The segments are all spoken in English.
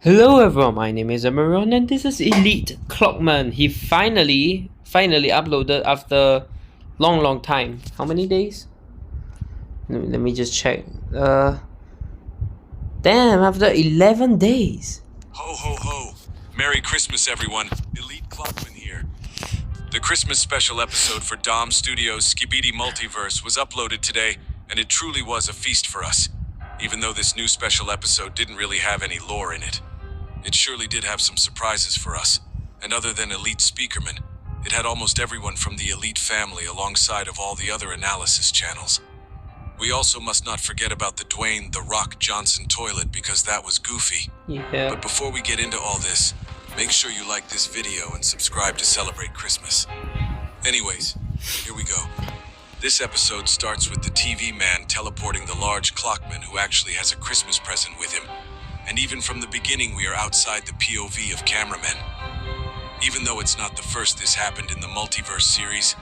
Hello everyone, my name is Amaron and this is Elite Clockman. He finally uploaded after long time. How many days? Let me just check. Damn, after 11 days. Ho ho ho! Merry Christmas everyone, Elite Clockman here. The Christmas special episode for Dom Studios' Skibidi Multiverse was uploaded today, and it truly was a feast for us. Even though this new special episode didn't really have any lore in it. It surely did have some surprises for us, and other than Elite Speakerman, it had almost everyone from the Elite family alongside of all the other analysis channels. We also must not forget about the Dwayne "The Rock" Johnson toilet because that was goofy. Yeah. But before we get into all this, make sure you like this video and subscribe to celebrate Christmas. Anyways, here we go. This episode starts with the TV man teleporting the large clockman who actually has a Christmas present with him. And even from the beginning, we are outside the POV of cameramen. Even though it's not the first this happened in the Multiverse series,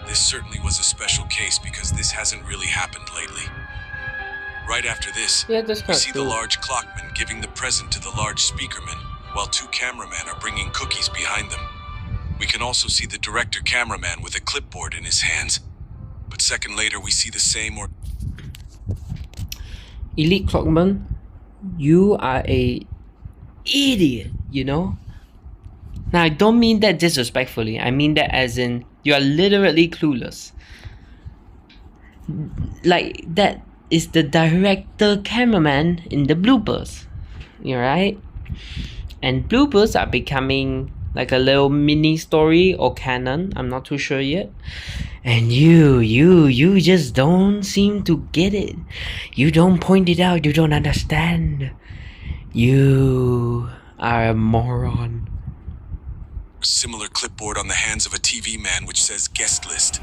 this certainly was a special case because this hasn't really happened lately. Right after this, we see the large clockman giving the present to the large speakerman, while two cameramen are bringing cookies behind them. We can also see the director cameraman with a clipboard in his hands. But second later, we see the same or... Elite Clockman, you are a idiot, you know? Now, I don't mean that disrespectfully. I mean that as in, you are literally clueless. Like, that is the director cameraman in the bloopers. You right? And bloopers are becoming like a little mini story or canon. I'm not too sure yet. And you just don't seem to get it. You don't point it out. You don't understand. You are a moron. Similar clipboard on the hands of a TV man which says guest list.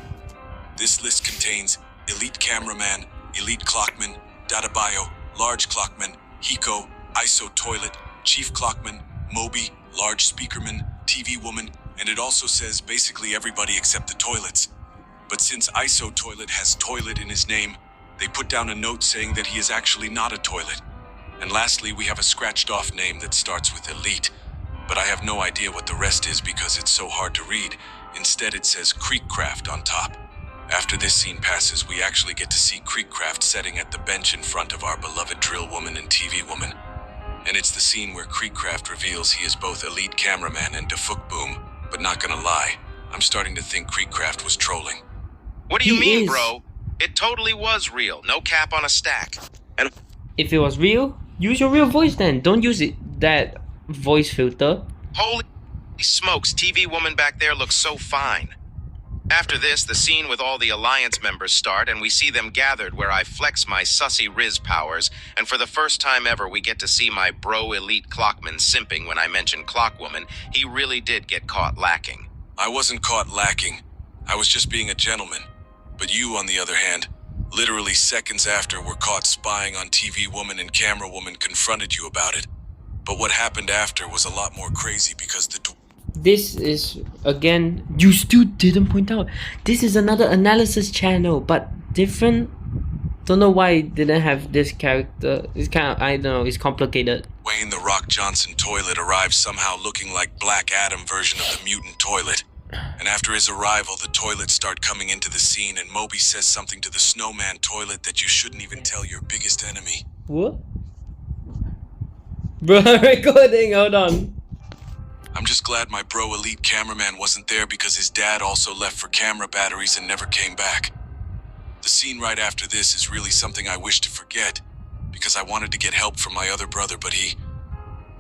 This list contains Elite Cameraman, Elite Clockman, Data Bio, Large Clockman, Hiko, ISO Toilet, Chief Clockman, Moby, Large Speakerman, TV Woman, and it also says basically everybody except the toilets. But since ISO Toilet has toilet in his name, they put down a note saying that he is actually not a toilet. And lastly, we have a scratched off name that starts with Elite. But I have no idea what the rest is because it's so hard to read. Instead, it says Creekcraft on top. After this scene passes, we actually get to see Creekcraft sitting at the bench in front of our beloved Drill Woman and TV Woman. And it's the scene where Creekcraft reveals he is both Elite Cameraman and Defuk Boom. But not gonna lie, I'm starting to think Creekcraft was trolling. What do you mean, bro? It totally was real. No cap on a stack. And if it was real, use your real voice then. Don't use that voice filter. Holy smokes, TV Woman back there looks so fine. After this, the scene with all the Alliance members start, and we see them gathered where I flex my sussy Riz powers, and for the first time ever, we get to see my bro Elite Clockman simping when I mentioned Clockwoman. He really did get caught lacking. I wasn't caught lacking. I was just being a gentleman. But you, on the other hand, literally seconds after were caught spying on TV Woman and Camera Woman confronted you about it. But what happened after was a lot more crazy because this is, again, you still didn't point out. This is another analysis channel, but different. Don't know why it didn't have this character. It's kind of, I don't know, it's complicated. Wayne the Rock Johnson toilet arrives somehow looking like Black Adam version of the mutant toilet. And after his arrival, the toilets start coming into the scene and Moby says something to the snowman toilet that you shouldn't even tell your biggest enemy. What? Bro, recording, hold on. I'm just glad my bro Elite Cameraman wasn't there because his dad also left for camera batteries and never came back. The scene right after this is really something I wish to forget because I wanted to get help from my other brother, but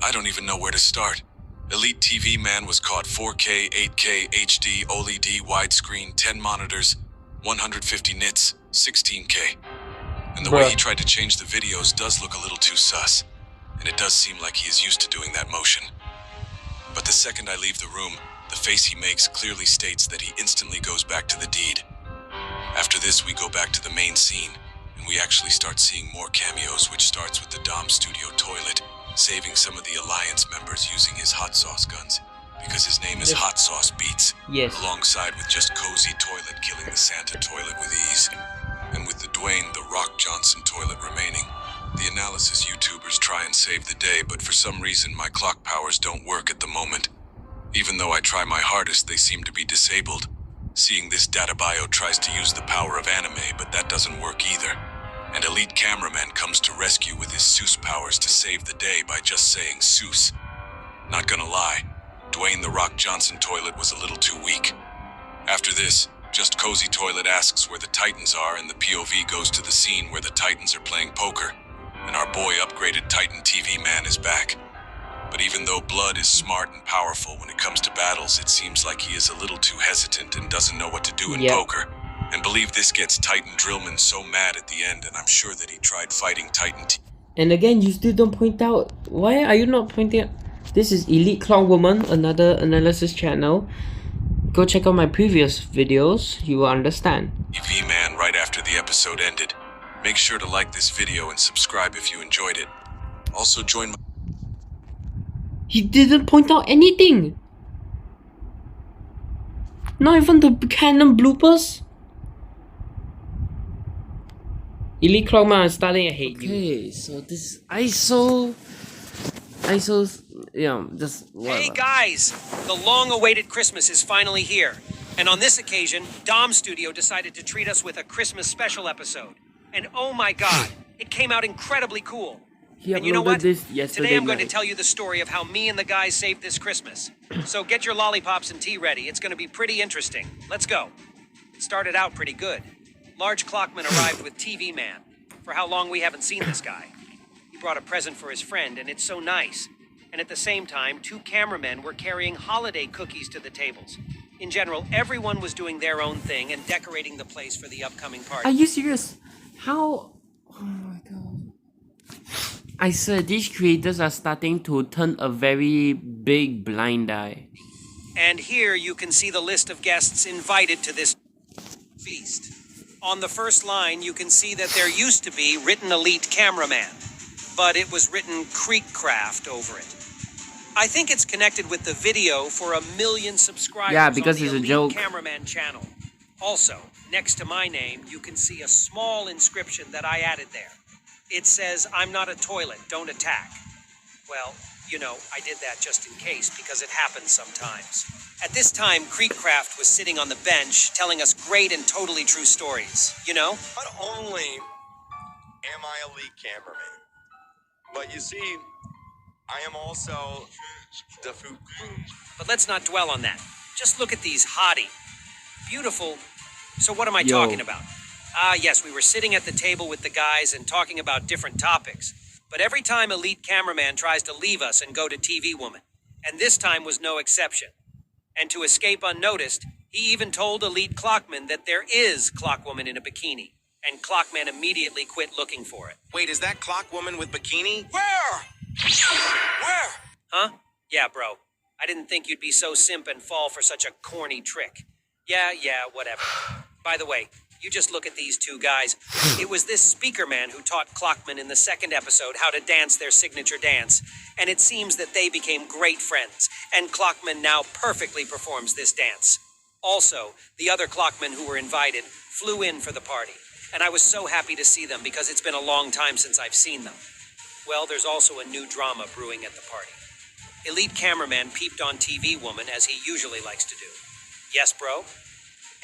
I don't even know where to start. Elite TV Man was caught 4K, 8K, HD, OLED, widescreen, 10 monitors, 150 nits, 16K. And the way he tried to change the videos does look a little too sus. And it does seem like he is used to doing that motion. But the second I leave the room, the face he makes clearly states that he instantly goes back to the deed. After this, we go back to the main scene, and we actually start seeing more cameos, which starts with the Dom Studio toilet, saving some of the Alliance members using his hot sauce guns, because his name is Hot Sauce Beats, alongside with just Cozy Toilet killing the Santa toilet with ease, and with the Dwayne "The Rock" Johnson toilet remaining. The analysis YouTubers try and save the day, but for some reason my clock powers don't work at the moment. Even though I try my hardest, they seem to be disabled. Seeing this data bio tries to use the power of anime, but that doesn't work either. And Elite Cameraman comes to rescue with his Seuss powers to save the day by just saying Seuss. Not gonna lie, Dwayne "The Rock" Johnson toilet was a little too weak. After this, Just Cozy Toilet asks where the Titans are, and the POV goes to the scene where the Titans are playing poker. And our boy upgraded Titan TV man is back. But even though Blood is smart and powerful when it comes to battles, it seems like he is a little too hesitant and doesn't know what to do in poker. And believe this gets Titan Drillman so mad at the end, and I'm sure that he tried fighting Titan And again, you still don't point out. Why are you not pointing out? This is Elite Clock Woman, another analysis channel. Go check out my previous videos, you will understand. TV man right after the episode ended. Make sure to like this video and subscribe if you enjoyed it. Also join my... He didn't point out anything. Not even the canon bloopers. Elite Clockman is starting to hate you. Okay, so this ISO, just whatever. Hey guys, the long-awaited Christmas is finally here. And on this occasion, Dom Studio decided to treat us with a Christmas special episode. And oh my god, it came out incredibly cool. And you know what? Today I'm going to tell you the story of how me and the guys saved this Christmas. So get your lollipops and tea ready. It's going to be pretty interesting. Let's go. It started out pretty good. Large Clockman arrived with TV Man. For how long we haven't seen this guy. He brought a present for his friend, and it's so nice. And at the same time, 2 cameramen were carrying holiday cookies to the tables. In general, everyone was doing their own thing and decorating the place for the upcoming party. Are you serious? How? Oh my god. I said these creators are starting to turn a very big blind eye. And here you can see the list of guests invited to this feast. On the first line, you can see that there used to be written Elite Cameraman, but it was written Creekcraft over it. I think it's connected with the video for 1 million subscribers. Yeah, because on the it's a Elite joke. Cameraman channel. Also, next to my name, you can see a small inscription that I added there. It says, "I'm not a toilet, don't attack." Well, you know, I did that just in case, because it happens sometimes. At this time, Creekcraft was sitting on the bench, telling us great and totally true stories, you know? Not only am I Elite Cameraman, but you see, I am also the food. But let's not dwell on that. Just look at these hottie. Beautiful. So what am I Yo. talking about? Yes, we were sitting at the table with the guys and talking about different topics. But every time Elite Cameraman tries to leave us and go to TV Woman. And this time was no exception. And to escape unnoticed, he even told Elite Clockman that there is Clockwoman in a bikini. And Clockman immediately quit looking for it. Wait, is that clock woman with bikini? Where? Where? Huh? Yeah, bro. I didn't think you'd be so simp and fall for such a corny trick. Yeah, whatever. By the way, you just look at these 2 guys. It was this speaker man who taught Clockman in the 2nd episode how to dance their signature dance. And it seems that they became great friends. And Clockman now perfectly performs this dance. Also, the other Clockmen who were invited flew in for the party. And I was so happy to see them because it's been a long time since I've seen them. Well, there's also a new drama brewing at the party. Elite Cameraman peeped on TV Woman as he usually likes to do. Yes, bro?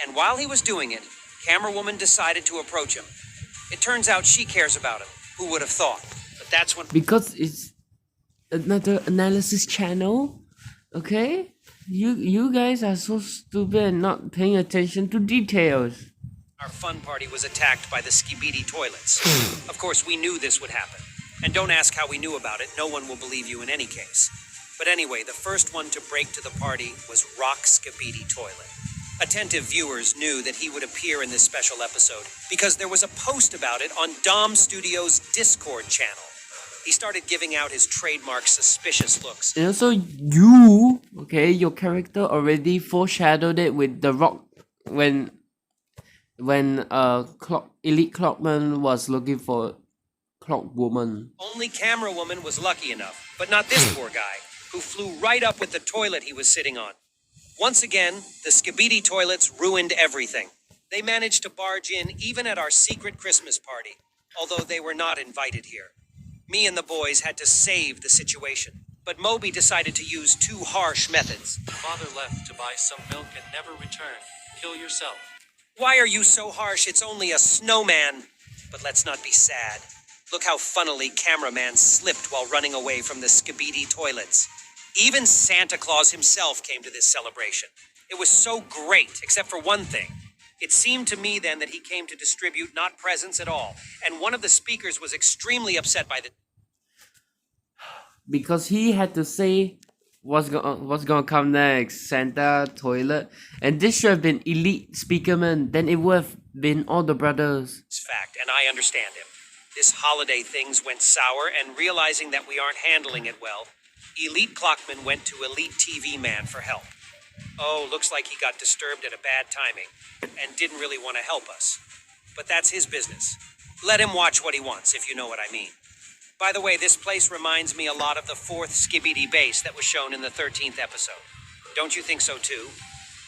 And while he was doing it, Camera Woman decided to approach him. It turns out she cares about him. Who would have thought? But that's when... Because it's another analysis channel, okay? You guys are so stupid and not paying attention to details. Our fun party was attacked by the skibidi toilets. Of course, we knew this would happen. And don't ask how we knew about it. No one will believe you in any case. But anyway, the first one to break to the party was Rock Skibidi Toilet. Attentive viewers knew that he would appear in this special episode because there was a post about it on Dom Studios' Discord channel. He started giving out his trademark suspicious looks. And also you, okay, your character already foreshadowed it with the rock when Elite Clockman was looking for Clock Woman. Only Camera Woman was lucky enough, but not this poor guy, who flew right up with the toilet he was sitting on. Once again, the skibidi toilets ruined everything. They managed to barge in even at our secret Christmas party, although they were not invited here. Me and the boys had to save the situation, but Moby decided to use two harsh methods. Father left to buy some milk and never returned. Kill yourself. Why are you so harsh? It's only a snowman. But let's not be sad. Look how funnily cameraman slipped while running away from the Skibidi toilets. Even Santa Claus himself came to this celebration. It was so great, except for one thing. It seemed to me then that he came to distribute not presents at all, and one of the speakers was extremely upset by the... Because he had to say what's gonna come next, Santa, toilet, and this should have been elite speakerman. Then it would have been all the brothers. fact, and I understand him. This holiday things went sour, and realizing that we aren't handling it well, Elite Clockman went to Elite TV Man for help. Oh, looks like he got disturbed at a bad timing, and didn't really want to help us. But that's his business. Let him watch what he wants, if you know what I mean. By the way, this place reminds me a lot of the 4th Skibidi base that was shown in the 13th episode. Don't you think so too?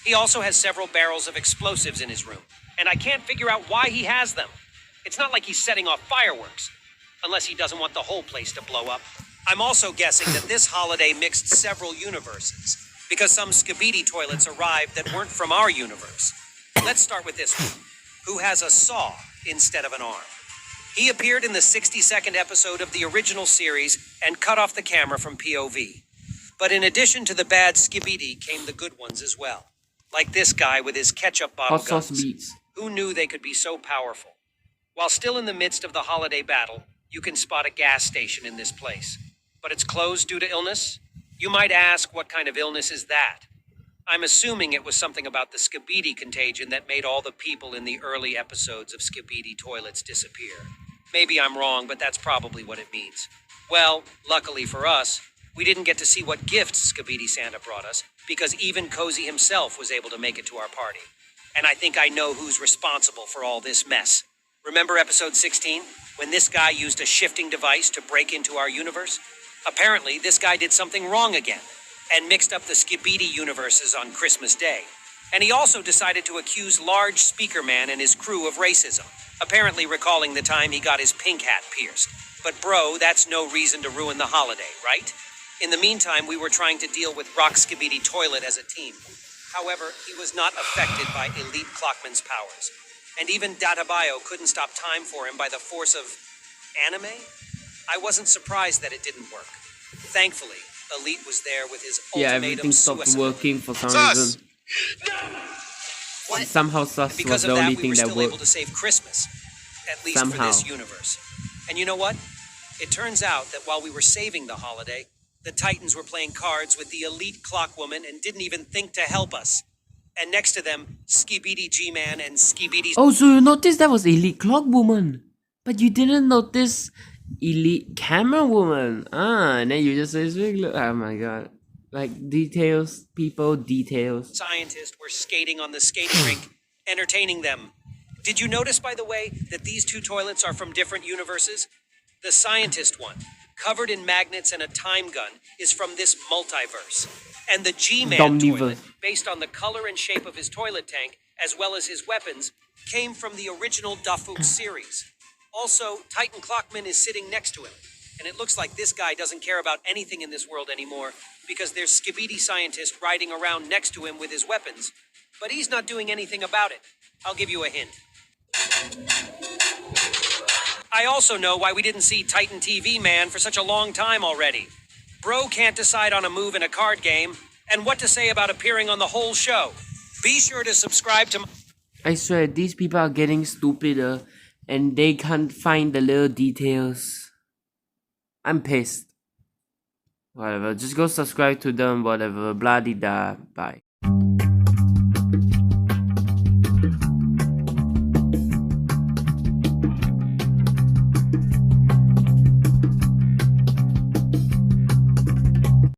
He also has several barrels of explosives in his room, and I can't figure out why he has them. It's not like he's setting off fireworks, unless he doesn't want the whole place to blow up. I'm also guessing that this holiday mixed several universes, because some Skibidi toilets arrived that weren't from our universe. Let's start with this one, who has a saw instead of an arm. He appeared in the 60-second episode of the original series and cut off the camera from POV. But in addition to the bad Skibidi came the good ones as well. Like this guy with his ketchup bottle Hot sauce guns. beats. Who knew they could be so powerful? While still in the midst of the holiday battle, you can spot a gas station in this place. But it's closed due to illness? You might ask, what kind of illness is that? I'm assuming it was something about the Skibidi contagion that made all the people in the early episodes of Skibidi toilets disappear. Maybe I'm wrong, but that's probably what it means. Well, luckily for us, we didn't get to see what gifts Skibidi Santa brought us, because even Cozy himself was able to make it to our party. And I think I know who's responsible for all this mess. Remember episode 16, when this guy used a shifting device to break into our universe? Apparently, this guy did something wrong again, and mixed up the Skibidi universes on Christmas Day. And he also decided to accuse Large Speaker Man and his crew of racism, apparently recalling the time he got his pink hat pierced. But bro, that's no reason to ruin the holiday, right? In the meantime, we were trying to deal with Rock Skibidi Toilet as a team. However, he was not affected by Elite Clockman's powers. And even Databayo couldn't stop time for him by the force of anime? I wasn't surprised that it didn't work. Thankfully, Elite was there with his Yeah, ultimatum everything stopped suicide. working for some Sus! reason. What? Somehow Sus was Because the of that, only we thing were that still able worked. to save Christmas. At least Somehow. for this universe. And you know what? It turns out that while we were saving the holiday, the Titans were playing cards with the Elite Clockwoman and didn't even think to help us. And next to them, Skibidi G-Man and Skibidi... Oh, so you noticed that was Elite Clock Woman, but you didn't notice Elite Camera Woman. And then you just say, oh my god. Like, details, people, details. Scientists were skating on the skating rink, entertaining them. Did you notice, by the way, that these two toilets are from different universes? The scientist one, covered in magnets and a time gun, is from this multiverse. And the G-Man Domniverse. toilet, based on the color and shape of his toilet tank, as well as his weapons, came from the original Dafuk series. Also, Titan Clockman is sitting next to him. And it looks like this guy doesn't care about anything in this world anymore, because there's Skibidi scientist riding around next to him with his weapons. But he's not doing anything about it. I'll give you a hint. I also know why we didn't see Titan TV Man for such a long time already. Bro can't decide on a move in a card game, and what to say about appearing on the whole show. Be sure to subscribe to... I swear, these people are getting stupider and they can't find the little details. I'm pissed. Whatever, just go subscribe to them, whatever, blah-de-da, bye.